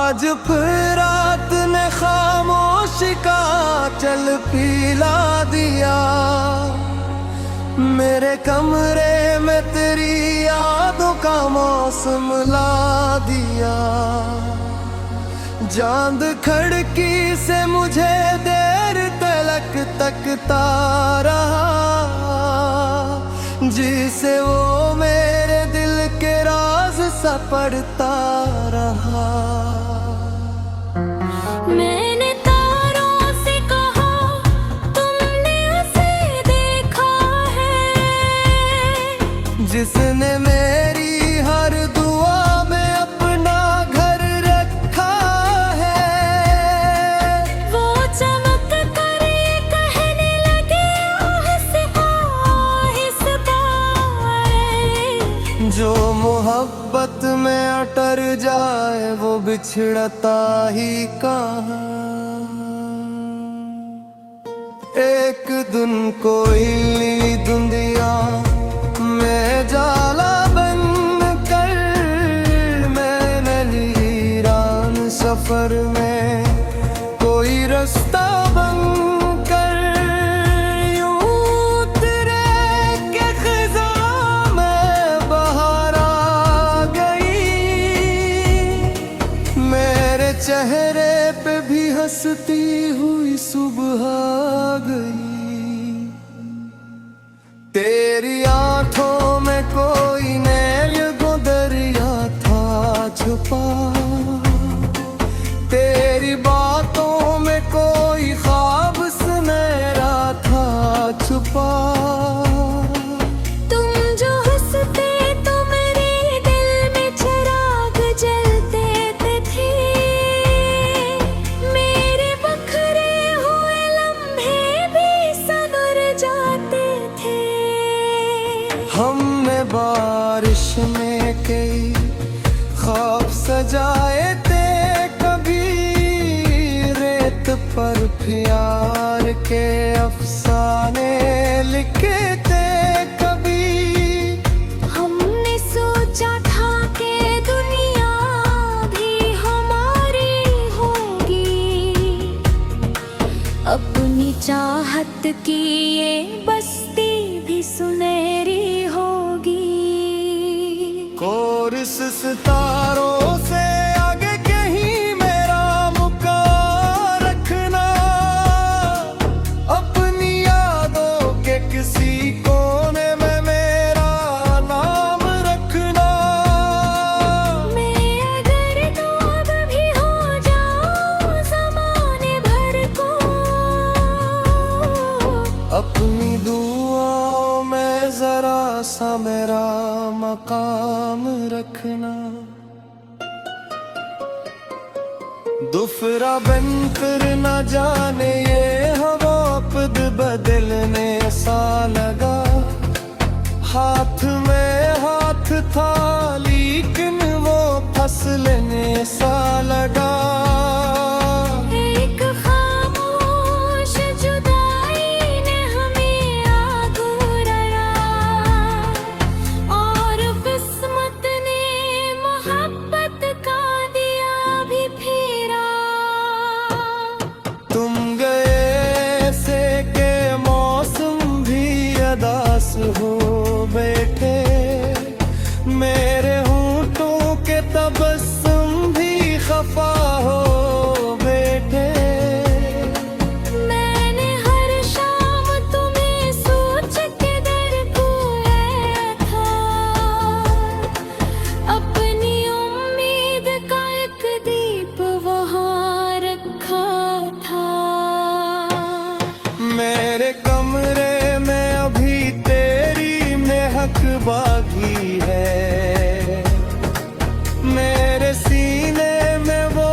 आज फिर रात ने खामोशी का चल पिला दिया। मेरे कमरे में तेरी यादों का मौसम ला दिया। चांद खिड़की से मुझे देर तलक तकता रहा, जिसे वो मेरे दिल के राज सा पढ़ता रहा। मैंने तारों से कहा तुमने उसे देखा है, जिसने मेरी हर दुआ में अपना घर रखा है। वो चमक कर ये कहने लगे आहिस्ता आहिस्ता, जो मोहब्बत में अटर जाए वो बिछड़ता ही कहाँ। एक दिन कोई दुनिया में जाला बन कर, मैंने वीरान सफर में कोई रास्ता बन कर, यूं तेरे के खिज़ां में बहार आ गई। मेरे चेहरे पे भी हंसती हुई सुबह आ गई। तेरी आंखों में कोई नैल दरिया था छुपा, तेरी बातों में कोई ख्वाब सुनहरा था छुपा। तुम जो हंसते तो मेरे दिल में चिराग जलते थे। मेरे बखरे हुए लम्हे भी सनर जाते थे। हमने बारिश में कई ख्वाब सजाए थे, कभी रेत पर प्यार के अफसाने लिखे थे। कभी हमने सोचा था कि दुनिया भी हमारी होगी, अपनी चाहत की ये बस्ती भी सुनहरी होगी। कोरिस सितारों से आगे कहीं मेरा मुकाम रखना, अपनी यादों के किसी कोने में मेरा नाम रखना। मैं अगर नाम भी हो जाऊं ज़माने भर को, अपनी दुआओं में जरा सा मेरा मकाम रखना। दुफरा बन कर न जाने ये हवा पद बदलने सा लगा। हाथ में हाथ था लेकिन वो फसलने सा लगा। एक खामोश जुदाई ने हमें आघुराया, और किस्मत ने मोहब्बत का दिया भी फेरा। तुम गए से के मौसम भी अदास हो बैठे, मेरे होंठों के तबस्सुम भी खफा हो बैठे। मैंने हर शाम तुम्हें सोच के दर खोया था, अपनी उम्मीद का एक दीप वहाँ रखा था। मेरे कमरे में अभी तेरी महक बाकी है, मेरे सीने में वो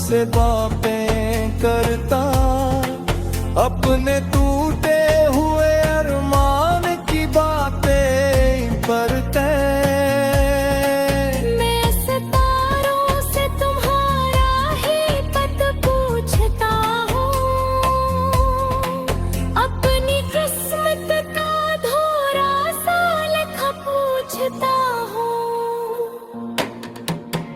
से बातें करता, अपने टूटे हुए अरमान की बातें करते। मैं सितारों से तुम्हारा ही पत पूछता हूँ, अपनी किस्मत का धोरा सा लिखा पूछता हूँ।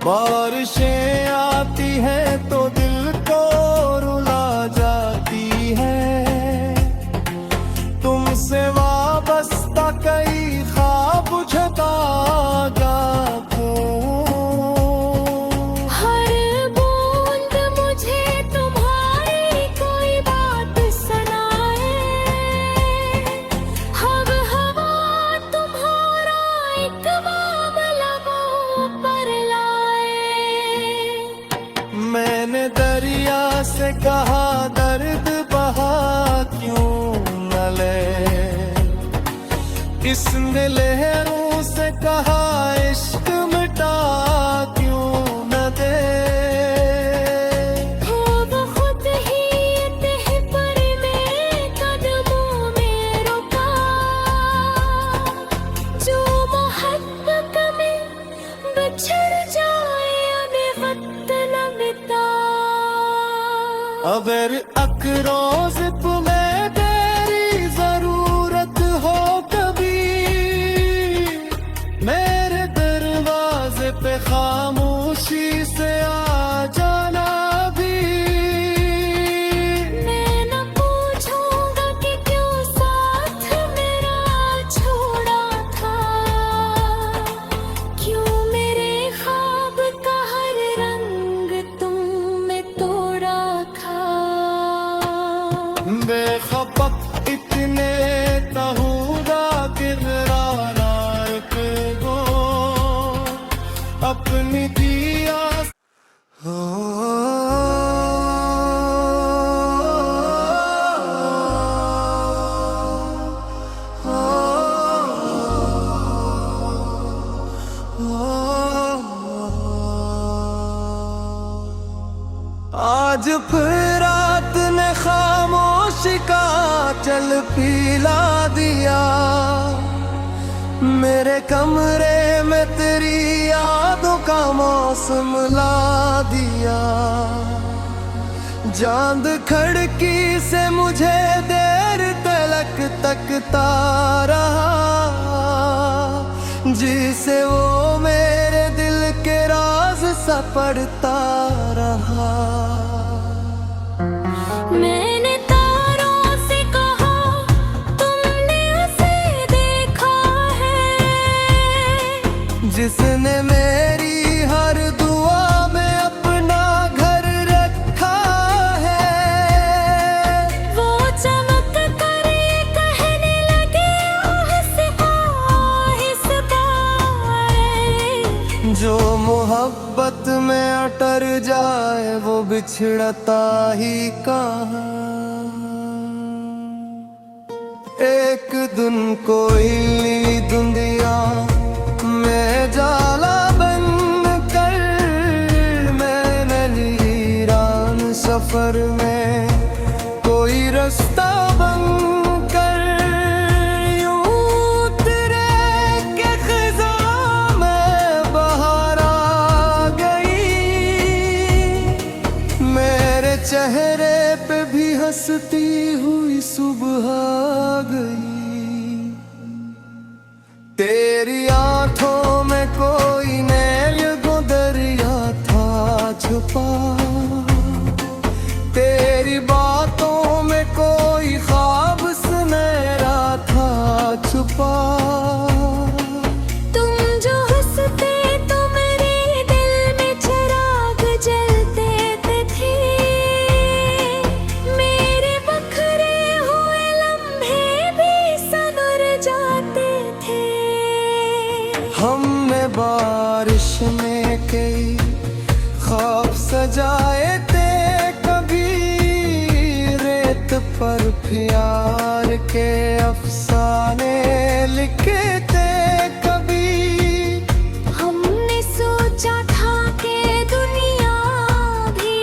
बारिशें आती हैं तो दिल को रुला जाती है, तुमसे वाबस्ता कई ख्वाब जता जाते। हर बूंद मुझे तुम्हारी कोई बात सुनाए, हर हवा तुम्हारा एक मामला मुँह पर लाए। मैंने दरिया से कहा दर्द बहा क्यों न ले, इसने लहरों से कहा इश्क मिटा क्यों न दे। खूब खुद ही तह पर मेरे कदमों में रुका, जो मोहब्बत में बिछड़ जाए उन्हें वक्त न मिटा। अगर अकरोज तुम्हें तेरी जरूरत हो कभी, मेरे दरवाजे पे खामोशी से आ जाना भी। मैं न पूछूंगा कि क्यों साथ मेरा छोड़ा था, क्यों मेरे ख्वाब का हर रंग तुमने तोड़ा था। बेखपक इतने तहूदा किरदारा एक गो अपनी दिया। आज फिर रात ने खामोशी का चल पिला दिया, मेरे कमरे में तेरी यादों का मौसम ला दिया। चांद खिड़की से मुझे देर तलक तकता रहा, जिसे वो मेरे दिल के राज सा पढ़ता रहा। मैंने तारों से कहा तुमने उसे देखा है, जिसने मेरी हर दुआ में अपना घर रखा है। वो चमक कर ये कहने लगे आहिस्ता आहिस्ता, जो मोहब्बत में अटर जाए वो बिछड़ता ही कहाँ। एक दिन कोई दुनिया में जाला बन कर, मैंने वीरान सफर में कोई रास्ता बन कर, यूं तेरे के खिज़ां में बहार आ गई। मेरे चेहरे पे भी हंसती हुई सुबह आ गई। तेरी आंखों में कोई नैल दरिया था छुपा, तेरी बातों में कोई ख्वाब सुनहरा था छुपा। तुम जो हंसते तो मेरे दिल में चिराग जलते थे, मेरे बखरे हुए लम्हे भी सनर जाते थे। हमने बारिश में कई ख्वाब सजाए थे, कभी रेत पर प्यार के अफसाने लिखे थे। कभी हमने सोचा था कि दुनिया भी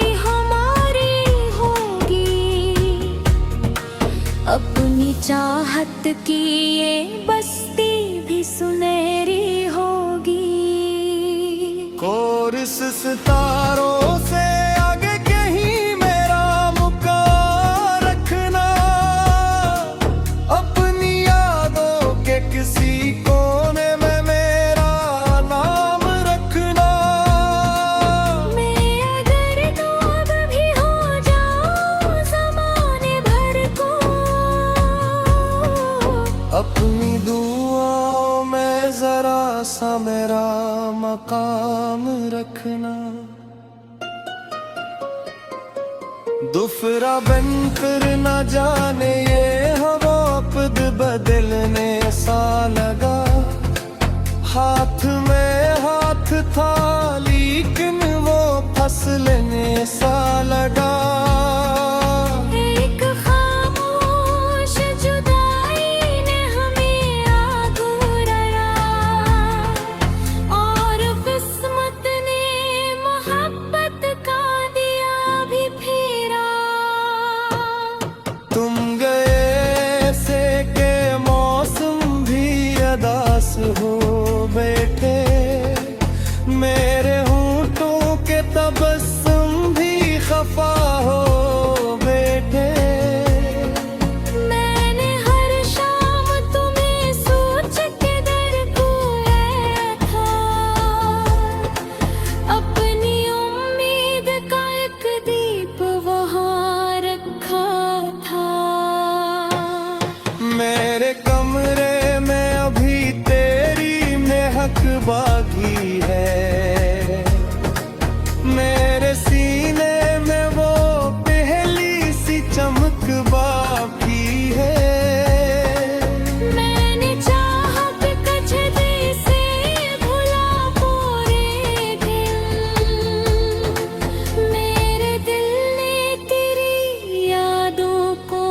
चाहत की ये बस्ती भी सुनहरी होगी। कोर्स सितारों से आगे कहीं मेरा मुकाम रखना, अपनी यादों के किसी कोने में मेरा नाम रखना। मैं अगर दूब भी हो जाऊं ज़माने भर को, अपनी दुआओं में जरा सा मेरा मकाम रखना। दुफरा बनकर न जाने ये हवा पद बदलने सा लगा, हाथ में हाथ था लेकिन वो फसलने सा लगा। एक खामोश जुदाई ने हमें आघुराया और किस्मत ने मोहब्बत का दिया भी फेरा। तुम गए से के मौसम भी अदास हो बैठे, मेरे होंठों के तबस्सुम भी खफा हो बैठे। मैंने हर शाम तुम्हें सोच के दर खोया था, अपनी उम्मीद का एक दीप वहाँ रखा था। मेरे कमरे में अभी तेरी महक बाकी है, मेरे सीने में वो पहली सी चमक बाकी है। मैंने चाहत कचदे से भुला पूरे दिल, मेरे दिल ने तेरी यादों को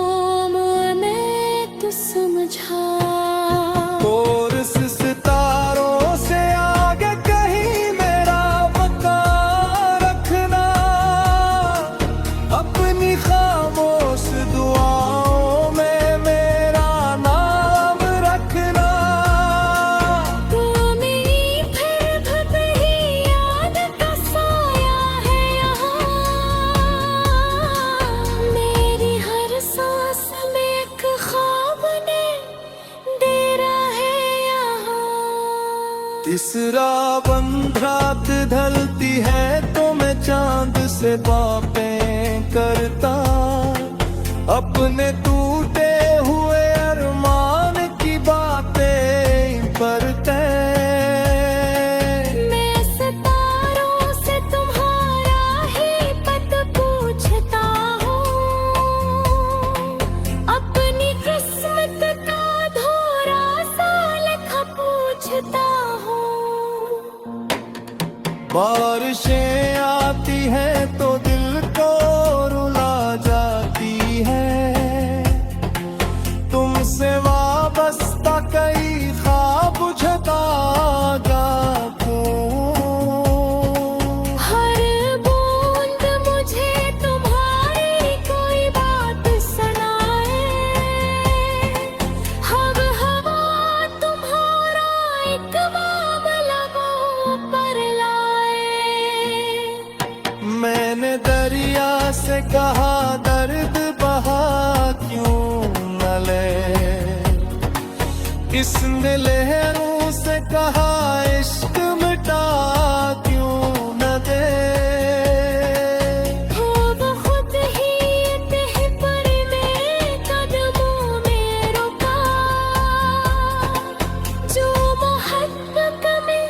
मैं तो समझा। कोर्स सितारों से आगे कहीं मेरा मकाम रखना, अपनी खामोश दुआओं में मेरा नाम रखना। तू मेरी फिर भपही याद का साया है यहाँ, मेरी हर सांस में एक ख्वाब ने डेरा है यहाँ। तीसरा बंद रात ढलती है तो मैं चांद से बातें करता, अपने टूटे हुए अरमान की बातें करते। मैं सितारों से तुम्हारा ही पता पूछता हूँ, अपनी किस्मत का धोरा सा लिखा पूछता हूँ। बारिशें आती हैं तो दिल को रुला जाती है, तुमसे वाबस्ता कई ख्वाब जगा दो। हर बूंद मुझे तुम्हारी कोई बात सुनाए, हर हवा तुम्हारा एक मामला मुँह पर लाए। मैंने दरिया से कहा दर्द बहा क्यों न ले, इसने लहरों से कहा इश्क मिटा क्यों न दे। खुद खुद ही तह पर में कदमों में रुका, जो मोहब्बत में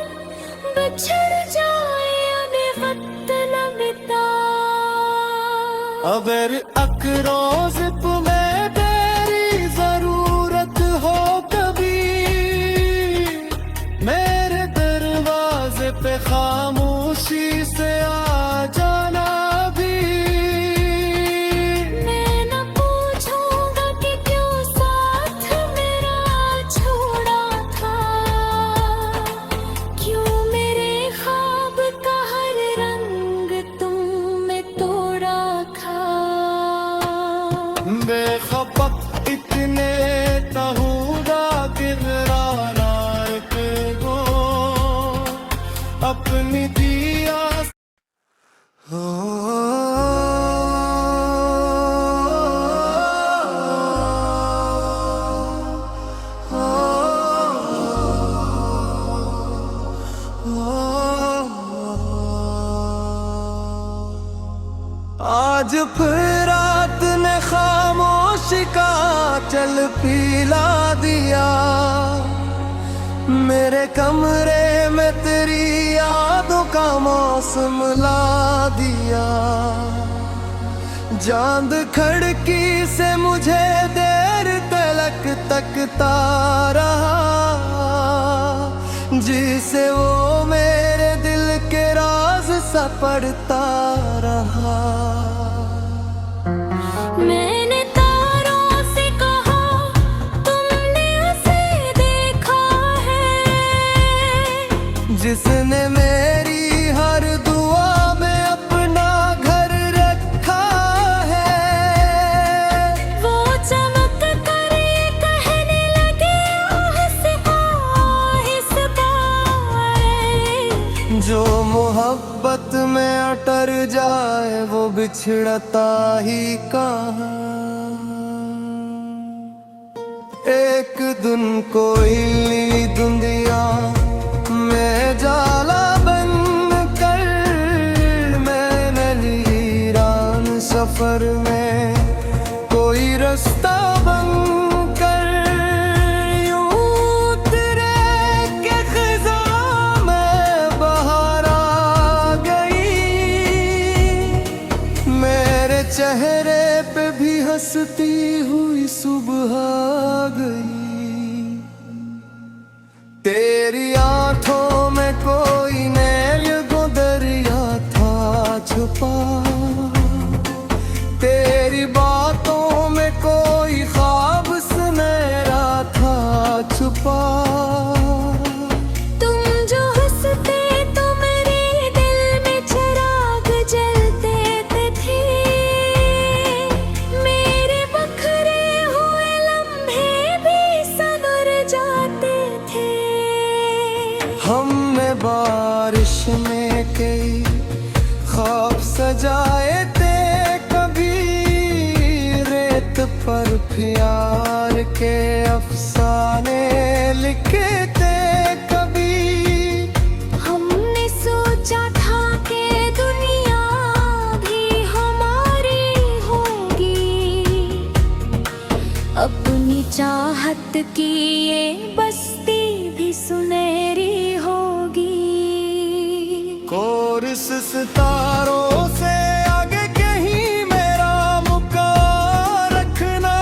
बिछड़ जाए उन्हें वक्त न मिटा। अगर अकरोज तुम्हें तेरी जरूरत हो कभी, मेरे दरवाजे पे खामोशी से आ जाना भी। मैं न पूछूंगा कि क्यों साथ मेरा छोड़ा था, क्यों मेरे ख्वाब का हर रंग तुमने तोड़ा था। बेखबर इतने तहूदा किरदाना को अपनी दिया आज फिर रात ने खामोशी का चल पिला दिया, मेरे कमरे में तेरी यादों का मौसम ला दिया। चांद खिड़की से मुझे देर तलक तकता रहा, जिसे वो मेरे दिल के राज सा पढ़ता रहा। मैंने तारों से कहा तुमने उसे देखा है, जिसने मेरी हर दुआ में अपना घर रखा है। वो चमक कर ये कहने लगे आहिस्ता आहिस्ता, जो मोहब्बत में अटर जाए वो बिछड़ता ही कहाँ। एक दिन कोई दुनिया में जाला बन कर मैंने लीरान सफर में कोई रास्ता बन कर यूं उतरे के खिज़ां में बहार आ गई। मेरे चेहरे पे भी हंसती हुई सुबह आ गई। तेरी आंखों में कोई नैल दरिया था छुपा, तेरी बातों में कोई ख्वाब सुनहरा था छुपा। तुम जो हंसते तो मेरे दिल में चिराग जलते थे, मेरे बखरे हुए लम्हे भी सनर जाते थे। हमने बारिश में कई ख्वाब सजाए थे, कभी रेत पर प्यार के अफसाने लिखे थे। कभी हमने सोचा था कि दुनिया भी हमारी होगी, अपनी चाहत की ये बस्ती भी सुनहरी होगी। कोरस सितारों से आगे कहीं मेरा मुकाम रखना,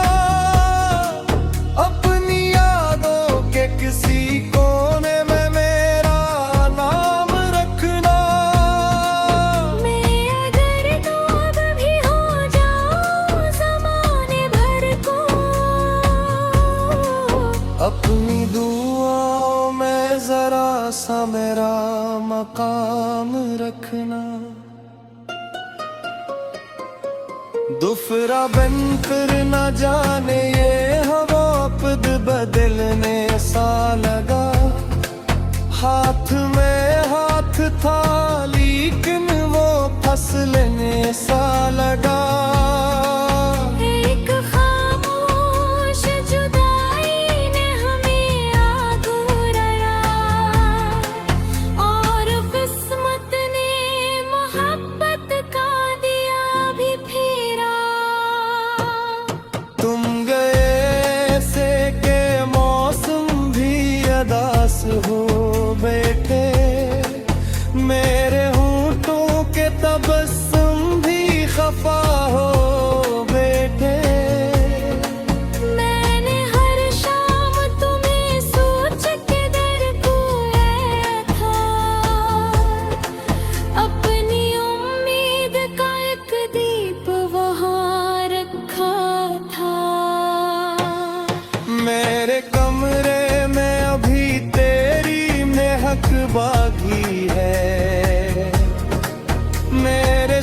अपनी यादों के किसी कोने में मेरा नाम रखना। मैं अगर तो अब भी हो जाऊं ज़माने भर को, अपनी दुआओं में जरा सा मेरा मकाम रखना। दुफरा बन फिर न जाने ये हवा पद बदलने सा लगा। हाथ में हाथ था लेकिन वो फसलने सा लगा। एक खामोश जुदाई ने हमें आघुराया, और किस्मत ने मोहब्बत का दिया भी फेरा। तुम गए से के मौसम भी अदास हो बैठे, मेरे होंठों के तबस्सुम भी खफा हो बैठे। मैंने हर शाम तुम्हें सोच के दर को आया था, अपनी उम्मीद का एक दीप वहाँ रखा था। मेरे कमरे में अभी तेरी महक बाकी है, मेरे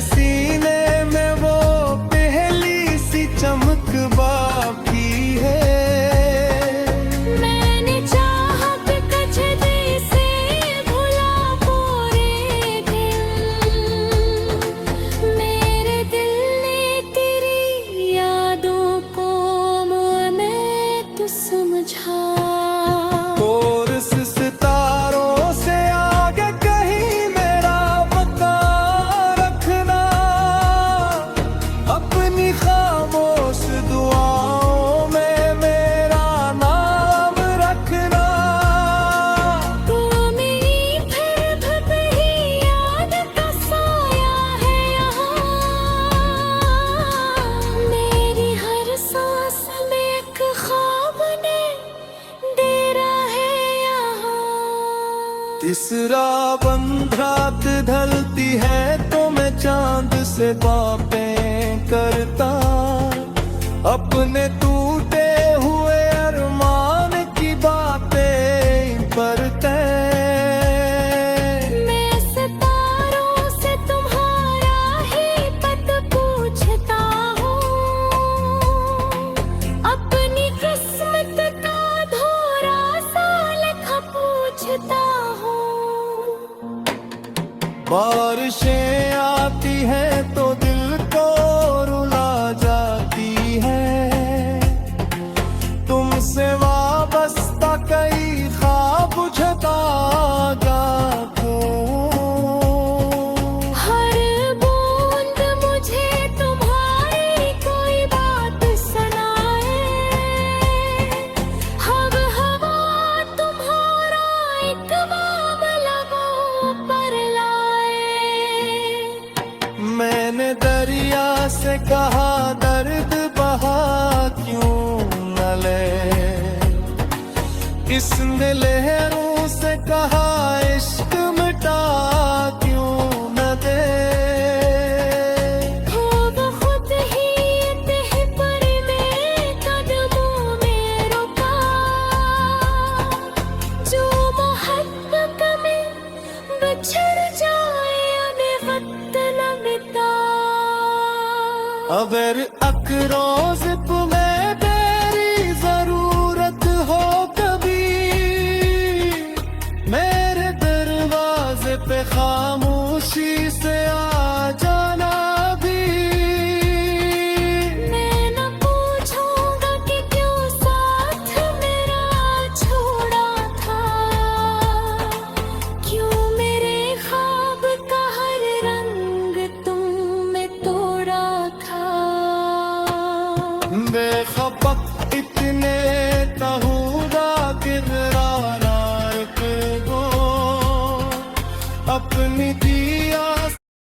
चांद से बातें करता, अपने टूटे हुए अरमान की बातें करते। मैं सितारों से तुम्हारा ही पता पूछता हूँ, अपनी किस्मत का धोरा सा लिखा पूछता हूँ। बारिशें आती हैं तो दिल को रुला जाती है, तुमसे वाबस्ता कई ख्वाब जगा दो। हर बूंद मुझे तुम्हारी कोई बात सुनाए, हर हवा तुम्हारा एक मामला वो पर लाए। मैंने दरिया से कहा दर्द बहा क्यों न ले, इसने लहरों से कहा इश्क मिटा क्यों न दे। हो वो खुद ही तह पर में कदमों में रुका, जो मोहब्बत में बिछड़ जाए उन्हें वक्त न मिटा। अगर अकरोज